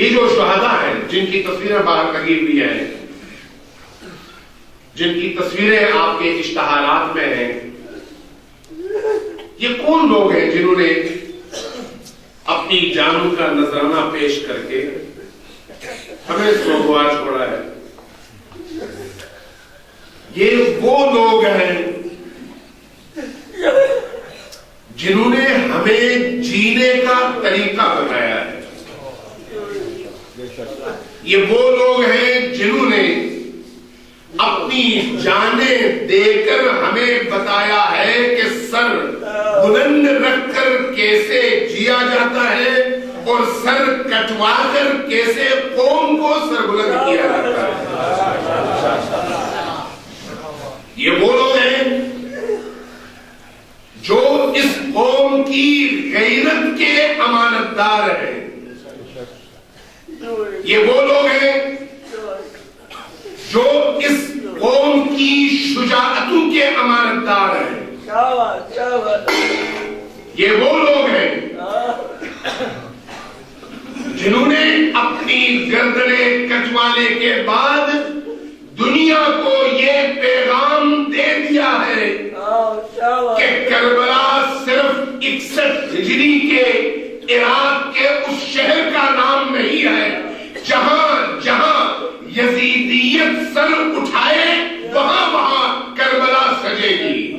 یہ جو شہداء ہیں جن کی تصویریں باہر لگی ہوئی ہیں، جن کی تصویریں آپ کے اشتہارات میں ہیں، یہ کون لوگ ہیں جنہوں نے اپنی جانوں کا نذرانہ پیش کر کے ہمیں سوگوار چھوڑا ہے؟ یہ وہ لوگ ہیں جنہوں نے ہمیں جینے کا طریقہ بتایا ہے. یہ وہ لوگ ہیں جنہوں نے اپنی جانیں دے کر ہمیں بتایا ہے کہ سر بلند رکھ کر کیسے جیا جاتا ہے اور سر کٹوا کر کیسے قوم کو سر بلند کیا جاتا ہے. یہ وہ لوگ ہیں جو اس قوم کی غیرت کے امانت دار ہیں. یہ وہ لوگ ہیں جو اس قوم کی شجاعتوں کے امانت دار ہیں. یہ وہ لوگ ہیں جنہوں نے اپنی گردنیں کٹوانے کے بعد دنیا کو یہ پیغام دے دیا ہے کہ کربلا صرف 61 ہجری کے عراق کے اس شہر کا نام نہیں ہے جہاں جہاں یزیدیت سر اٹھائے وہاں وہاں کربلا سجے گی.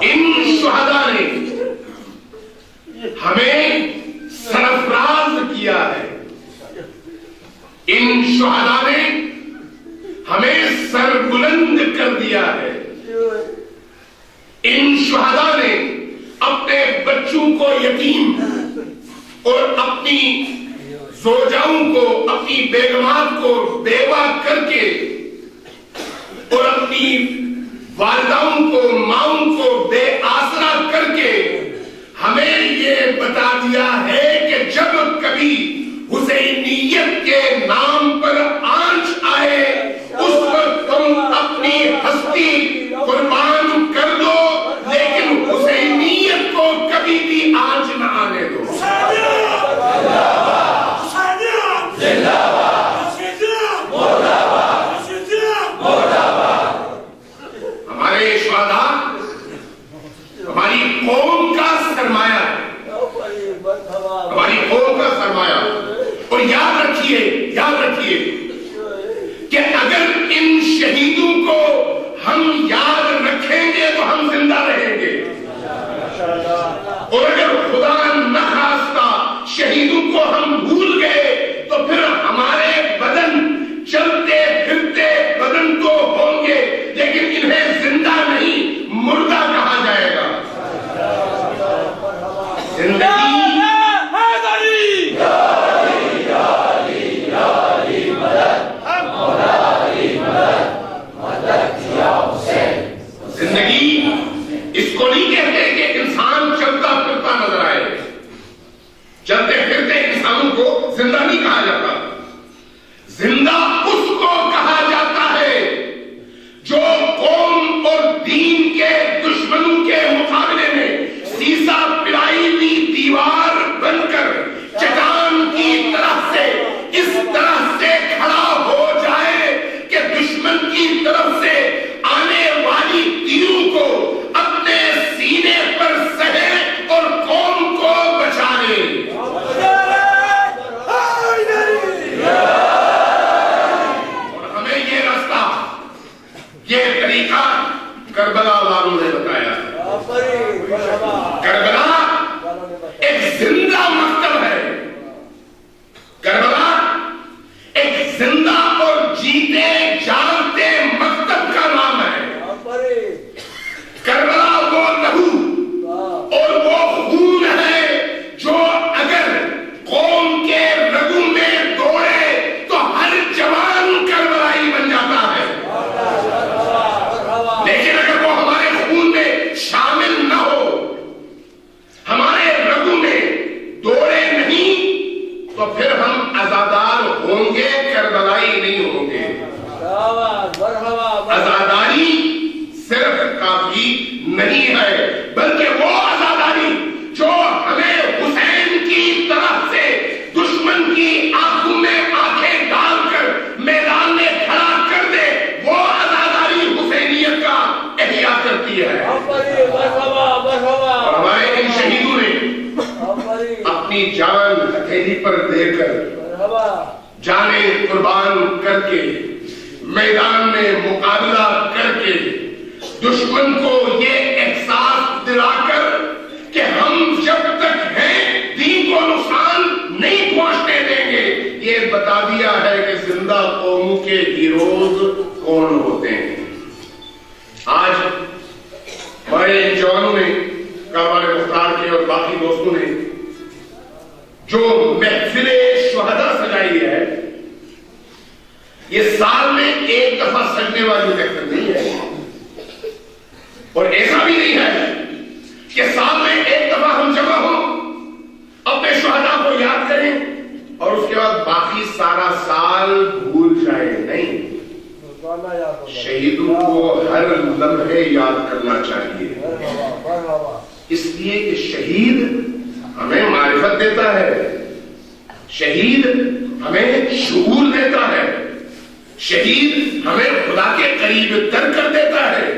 ان شہداء نے ہمیں سرفراز کیا ہے. ان شہداء نے ہمیں سر بلند کر دیا ہے. ان شہداء نے اپنے بچوں کو یتیم اور اپنی زوجاؤں کو، اپنی بیگمات کو بیوہ کر کے اور اپنی والداؤں کو، ماؤں کو بے آسرا کر کے ہمیں یہ بتا دیا ہے کہ جب کبھی حسینیت کے نام پر آنچ آئے اس وقت تم اپنی ہستی قربان کر دو، لیکن حسینیت کو کبھی بھی آنچ نہ آنے دو. ہمارے شہداء ہماری قوم کا سرمایہ ہے، ہماری قوم کا سرمایہ. اور یاد رکھیے کہ اگر ان شہیدوں کو ہم یاد رکھیں گے تو ہم زندہ رہیں گے، اور اگر خدا نخواستہ شہیدوں کو ہم بھول گئے تو پھر ہمارے بدن چلتے پھرتے بدن تو ہوں گے لیکن انہیں زندہ نہیں مردہ کہا جائے گا. زندگی اس کو نہیں کہتے کہ انسان چلتا پھرتا نظر آئے. چلتے پھرتے انسانوں کو زندہ نہیں کہا جاتا. زندہ اس کو کہا جاتا ہے جو قوم اور دین کے دشمنوں کے مقابلے میں سیسا پلائی ہوئی دیوار بن کر چٹان کی طرف سے اس طرح سے کھڑا ہو جائے کہ دشمن کی طرف سے آنے والی تیروں کو اپنے سینے پر سہے اور قوم کو بچا لے. اور ہمیں یہ راستہ، یہ طریقہ کربلا والوں نے بتایا ہے. کربلا ایک زندہ مکتب ہے. کربلا ایک زندہ اور جیتے جانتے مکتب کا نام ہے. کربلا وہ لہو اور وہ خون ہے جو اگر قوم کے رگوں میں دوڑے تو ہر جوان کربلائی بن جاتا ہے. لیکن اگر وہ ہمارے خون میں شامل نہ ہو، ہمارے رگوں میں دوڑے نہیں، تو پھر ہم عزادار ہوں گے، کربلائی نہیں ہوں گے. عزاداری صرف کافی نہیں ہے، بلکہ وہ عزاداری جو ہمیں حسین کی طرف کشتی پر دے کر جانے قربان کر کے میدان میں مقابلہ کر کے دشمن کو یہ احساس دلا کر کہ ہم جب تک ہیں دین کو نقصان نہیں پہنچنے دیں گے، یہ بتا دیا ہے کہ زندہ قوموں کے ہیروز کون ہوتے ہیں۔ آج ہمارے جوانوں نے، کعبہ مختار کے اور باقی دوستوں نے جو محفل شہداء سجائی ہے، یہ سال میں ایک دفعہ سجنے والی محفل نہیں ہے، اور ایسا بھی نہیں ہے کہ سال میں ایک دفعہ ہم جمع ہوں، اپنے شہداء کو یاد کریں اور اس کے بعد باقی سارا سال بھول جائیں۔ نہیں، شہیدوں کو ہر لمحے یاد کرنا چاہیے، اس لیے کہ شہید ہمیں معرفت دیتا ہے، شہید ہمیں شعور دیتا ہے، شہید ہمیں خدا کے قریب تر کر دیتا ہے،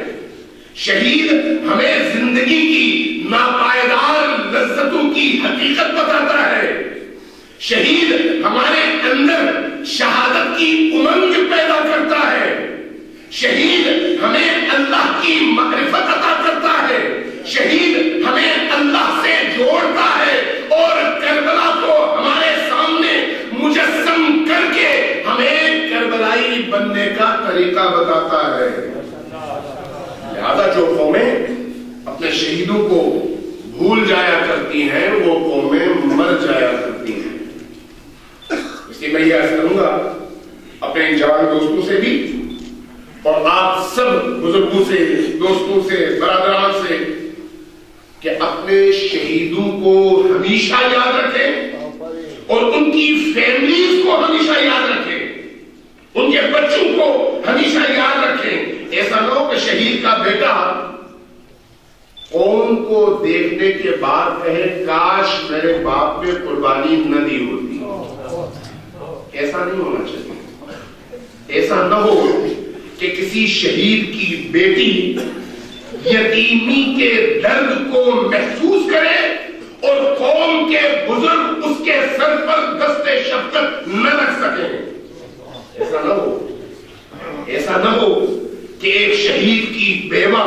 شہید ہمیں زندگی کی ناپائیدار لذتوں کی حقیقت بتاتا ہے، شہید ہمارے اندر شہادت کی امنگ پیدا کرتا ہے، شہید ہمیں اللہ کی معرفت عطا کرتا ہے، شہید ہمیں اللہ سے جوڑتا ہے اور کربلا کو ہمارے سامنے مجسم کر کے ہمیں کربلائی بننے کا طریقہ بتاتا ہے۔ لہذا جو قومیں اپنے شہیدوں کو بھول جایا کرتی ہیں وہ قومیں مر جایا کرتی ہیں۔ اس لیے میں یہ عرض کروں گا اپنے جوان دوستوں سے بھی اور آپ سب بزرگوں سے، دوستوں سے، برادران سے کہ اپنے شہیدوں کو ہمیشہ یاد رکھیں اور ان کی فیملیز کو ہمیشہ یاد رکھیں، ان کے بچوں کو ہمیشہ یاد رکھیں۔ ایسا نہ ہو کہ شہید کا بیٹا قوم کو دیکھنے کے بعد کہے کاش میرے باپ نے قربانی نہ دی ہوتی۔ ایسا نہیں ہونا چاہیے۔ ایسا نہ ہو کہ کسی شہید کی بیٹی یتیمی کے درد کو محسوس کرے اور قوم کے بزرگ اس کے سر پر دست شفقت نہ رکھ سکیں۔ ایسا نہ ہو، ایسا نہ ہو کہ ایک شہید کی بیوہ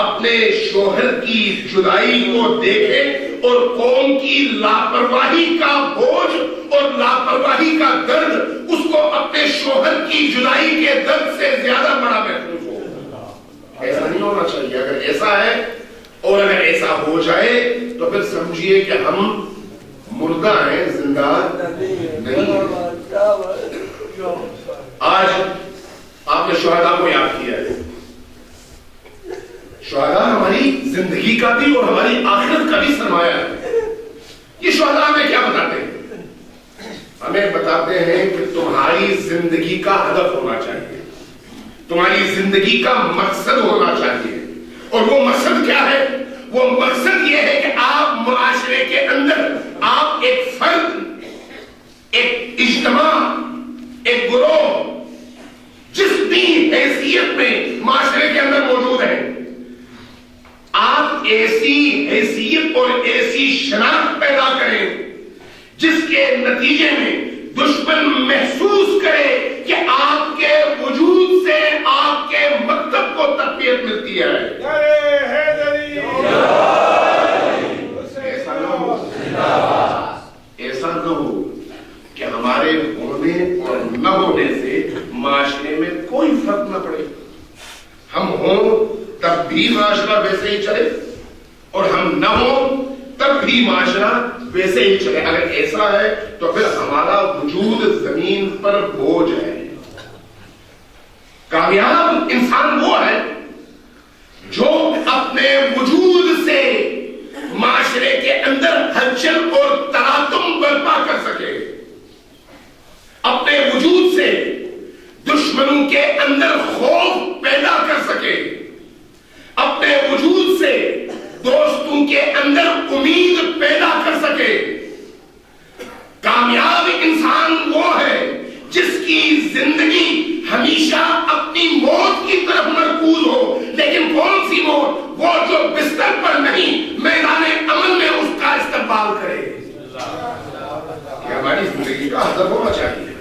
اپنے شوہر کی جدائی کو دیکھے اور قوم کی لاپرواہی کا بوجھ اور لاپرواہی کا درد اس کو اپنے شوہر کی جدائی کے درد سے زیادہ بڑا محسوس ہو۔ ایسا نہیں ہونا چاہیے۔ اگر ایسا ہے اور اگر ایسا ہو جائے تو پھر سمجھیے کہ ہم مردہ ہیں، زندہ نہیں۔ آج آپ نے شہداء کو یاد کیا ہے۔ شہداء ہماری زندگی کا بھی اور ہماری آخرت کا بھی سرمایہ ہے۔ یہ شہداء ہمیں کیا بتاتے ہیں؟ ہمیں بتاتے ہیں کہ تمہاری زندگی کا ہدف ہونا چاہیے، تمہاری زندگی کا مقصد ہونا چاہیے، اور وہ مقصد کیا ہے؟ وہ مقصد یہ ہے کہ آپ معاشرے کے اندر آپ ایک فرد، ایک اجتماع، ایک گروہ جس بھی حیثیت میں معاشرے کے اندر موجود ہیں، آپ ایسی حیثیت اور ایسی شناخت پیدا کریں جس کے نتیجے میں دشمن محسوس کرے کہ آپ کے وجود سے آپ کے مکتب کو تقویت ملتی ہے۔ ایسا نہ ہو کہ ہمارے ہونے اور نہ ہونے سے معاشرے میں کوئی فرق نہ پڑے، ہم ہوں تب بھی معاشرہ ویسے ہی چلے اور ہم نہ ہوں تب بھی معاشرہ ویسے ہی چلے۔ اگر ایسا ہے تو پھر ہمارا وجود زمین پر بوجھ ہے۔ کامیاب انسان وہ ہے جو اپنے وجود سے معاشرے کے اندر ہلچل اور تلاطم برپا کر سکے، اپنے وجود سے دشمنوں کے اندر خوف پیدا کر سکے، اپنے وجود سے دوستوں کے اندر امید پیدا کر سکے۔ کامیاب انسان وہ ہے جس کی زندگی ہمیشہ اپنی موت کی طرف مرکوز ہو، لیکن کون سی موت؟ وہ جو بستر پر نہیں، میدان عمل میں اس کا استقبال کرے۔ ہماری زندگی کا ہدف ہونا چاہیے,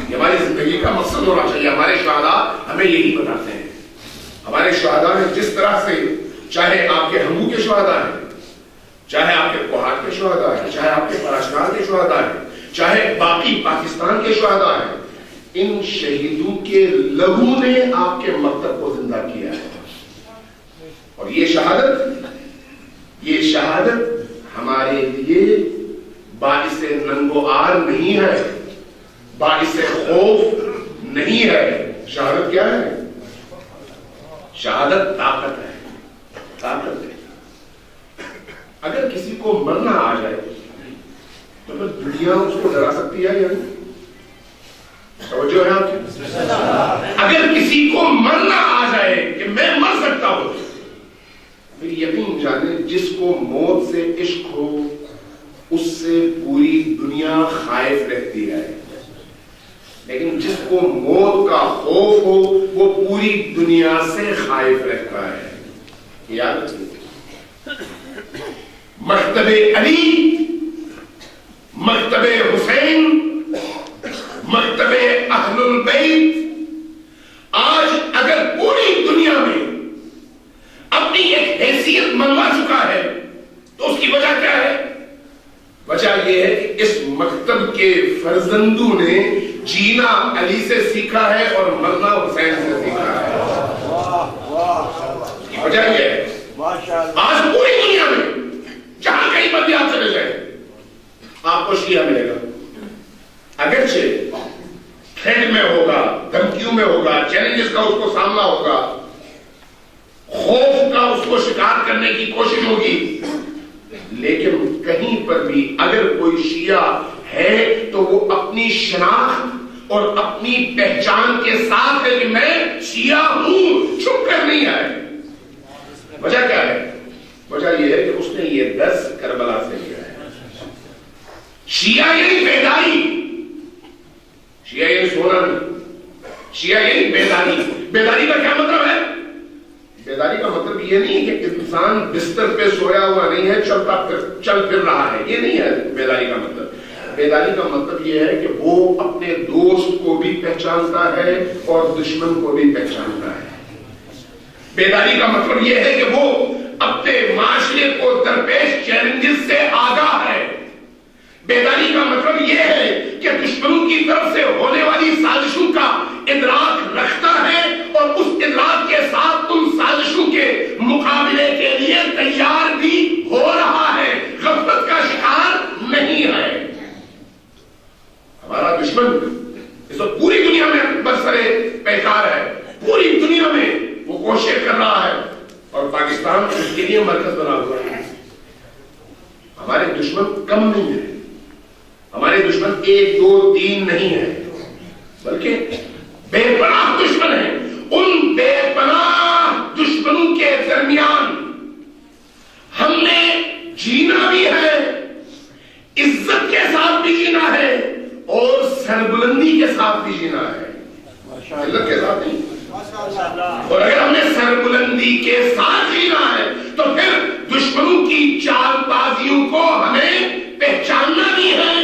یہ ہماری زندگی کا مقصد ہونا چاہیے. ہمارے شہداء ہمیں یہی بتاتے ہیں. ہمارے شہداء نے جس طرح سے, چاہے آپ کے ہمو کے شہداء ہیں, چاہے آپ کے کوہاٹ کے شہداء ہیں, چاہے آپ کے پراشکار کے شہداء ہیں, چاہے باقی پاکستان کے شہداء ہیں, ان شہیدوں کے لہو نے آپ کے مکتب کو زندہ کیا ہے. اور یہ شہادت ہمارے لیے باعث ننگو آر نہیں ہے, باعث خوف نہیں ہے. شہادت کیا ہے؟ شہادت طاقت ہے, طاقت ہے. اگر کسی کو مرنا آ جائے تو پھر دنیا اس کو ڈرا سکتی ہے یا نہیں؟ توجہ ہے آپ کی؟ اگر کسی کو مرنا آ جائے کہ میں مر سکتا ہوں, پھر یقین جانے جس کو موت سے عشق ہو اس سے پوری دنیا خائف رہتی ہے, لیکن جس کو موت کا خوف ہو وہ پوری دنیا سے خائف رہتا ہے. یاد رکھیے, مکتب علی, مکتب حسین, مکتب اہل البیت آج اگر پوری دنیا میں اپنی ایک حیثیت منوا چکا ہے تو اس کی وجہ کیا ہے؟ وجہ یہ ہے کہ اس مکتب کے فرزندوں نے جینا علی سے سیکھا ہے اور مرنا حسین سے سیکھا ہے. اس کی وجہ یہ ہے آج پوری دنیا میں جہاں کہیں پر بھی آپ چلے جائیں آپ کو شیعہ ملے گا, اگرچہ کھیل میں ہوگا, دھمکیوں میں ہوگا, چیلنجز کا اس کو سامنا ہوگا, خوف کا اس کو شکار کرنے کی کوشش ہوگی, لیکن کہیں پر بھی اگر کوئی شیعہ ہے تو وہ اپنی شناخت اور اپنی پہچان کے ساتھ ہے کہ میں شیعہ ہوں, چھپ کر نہیں ہے. وجہ کیا ہے؟ وجہ یہ ہے کہ اس نے یہ درس کربلا سے لیا ہے. شیعہ یعنی بیداری, شیعہ یعنی سونا نہیں, شیعہ یعنی بیداری. بیداری کا کیا مطلب ہے؟ بیداری کا مطلب یہ نہیں ہے کہ انسان بستر پہ سویا ہوا نہیں ہے, چل پھر رہا ہے, یہ نہیں ہے بیداری کا مطلب. بیداری کا مطلب یہ ہے کہ وہ اپنے دوست کو بھی پہچانتا ہے اور دشمن کو بھی پہچانتا ہے. بیداری کا مطلب یہ ہے کہ وہ اپنے معاشرے کو درپیش چیلنجز سے آگاہ ہے. بیداری کا مطلب یہ ہے کہ دشمنوں کی طرف سے ہونے والی سازشوں کا ادراک رکھتا ہے اور اس ادراک کے ساتھ ان سازشوں کے مقابلے کے لیے تیار بھی ہو رہا ہے, غفلت کا شکار نہیں ہے. ہمارا دشمن اس وقت پوری دنیا میں برسرے پیکار ہے, پوری دنیا میں وہ کوشش کر رہا ہے اور پاکستان اس کے لیے مرکز بنا ہوا ہے. ہمارے دشمن کم نہیں ہے, ہمارے دشمن 1 2 3 نہیں ہے, بلکہ بے پناہ دشمن ہیں. ان بے پناہ دشمنوں کے درمیان ہم نے جینا بھی ہے, عزت کے ساتھ بھی جینا ہے اور سربلندی کے ساتھ بھی جینا ہے, عزت کے ساتھ نہیں. اور اگر ہم نے سربلندی کے ساتھ جینا ہے تو پھر دشمنوں کی چال بازیوں کو ہمیں پہچاننا بھی ہے